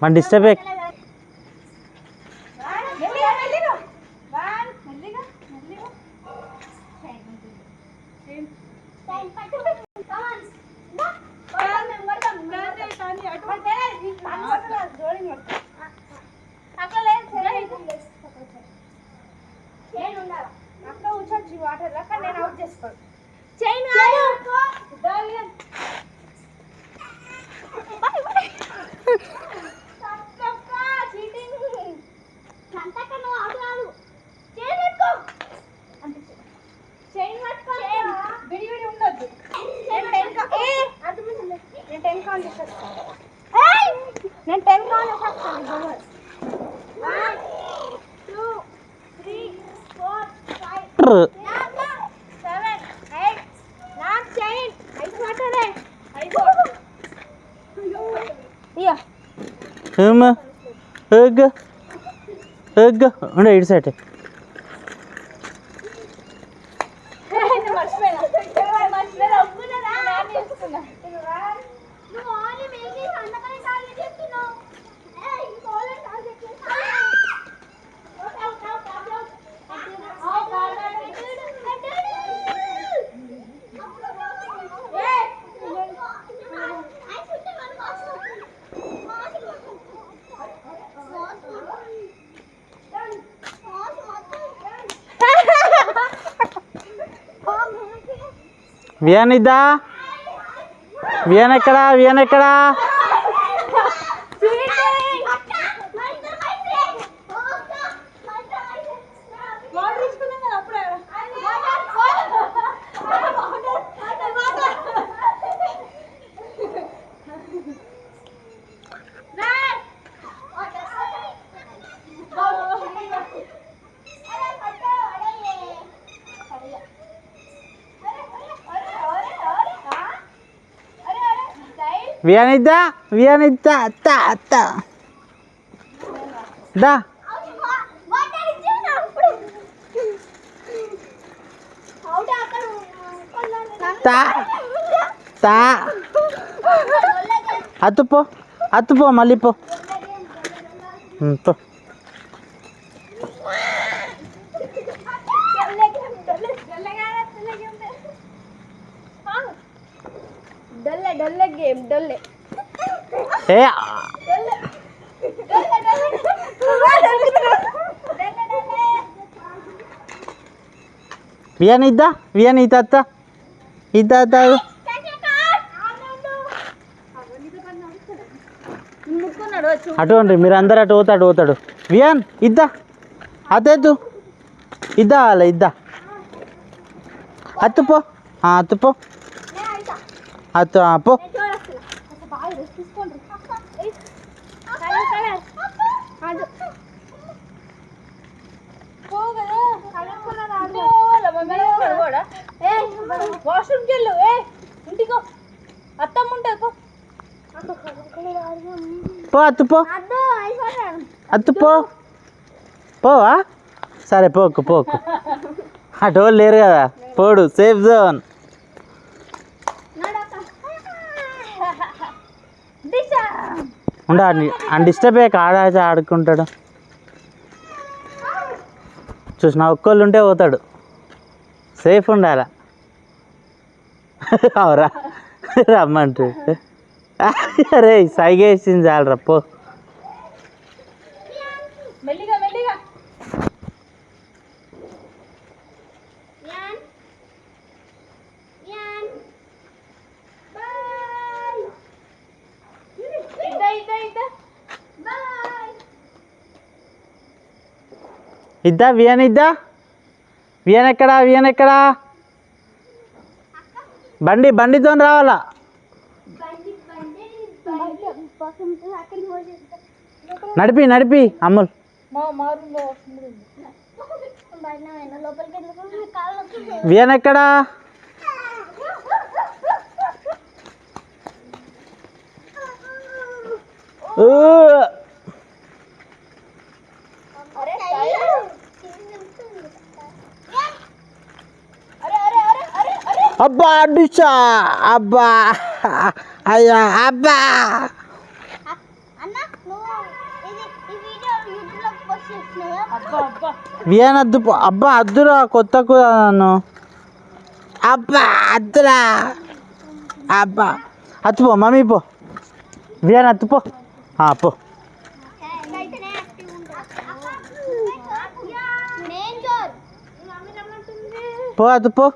మన డిస్టర్బ్ నేను 10 కౌంట్ చేస్తాను. 1 2 3 4 5 7 8 నా చైన్ ఐస్ వాటరే ఐస్ ఇయా ఏమ ఎగ్ ఉండే ఇటు సైడ్ వియాన్ ఇద్దా వియాన్ ఎక్కడా వియాన్ ఇద్దా దా అత్తుపో మళ్ళీ పో డొల్లే గేమ్ డొల్లే ఏ వియాన్ ఇద్దా అటువంటి మీరు అందరు అటు పోతాడు వియాన్ ఇద్దా అతేద్దు ఇద్దా వాళ్ళ ఇద్దా అత్తుపో పో వాష్రూమ్కి వెళ్ళు ఇంటికో అత్తమ్మ ఉంటుంది పో అత్తుపో పోవా సరే పోకు అటు వాళ్ళు లేరు కదా పోడు సేఫ్ జోన్ డిస్టర్బ్ అయ్యాక ఆడుకుంటాడు చూసిన ఒక్కళ్ళు ఉంటే పోతాడు సేఫ్ ఉండాల అవరా రమ్మంటు అరే సైగేసింది చాలరా పో ఇద్దా వియాన్ ఎక్కడా బండితో రావాలా నడిపి అమ్ముల్ వియాన్ ఎక్కడా అబ్బా డిషా అబ్బా అయ్యా అబ్బా అన్న నువ్వు ఇది ఈ వీడియో యూట్యూబ్లో పోస్ట్ చేస్తున్నావా? అబ్బా అబ్బా వియాన్ అద్దు పో. అబ్బా అద్దురా కొత్త కూడా నన్ను అబ్బా అద్దురా అబ్బా అత్తుపో మమ్మీ పో వియాన్ అత్తుపో పో అయితేనే యాక్టివ్ ఉంటా. నేను జోర్ మమ్మీ నమ్మంటుంది. పో అత్తుపో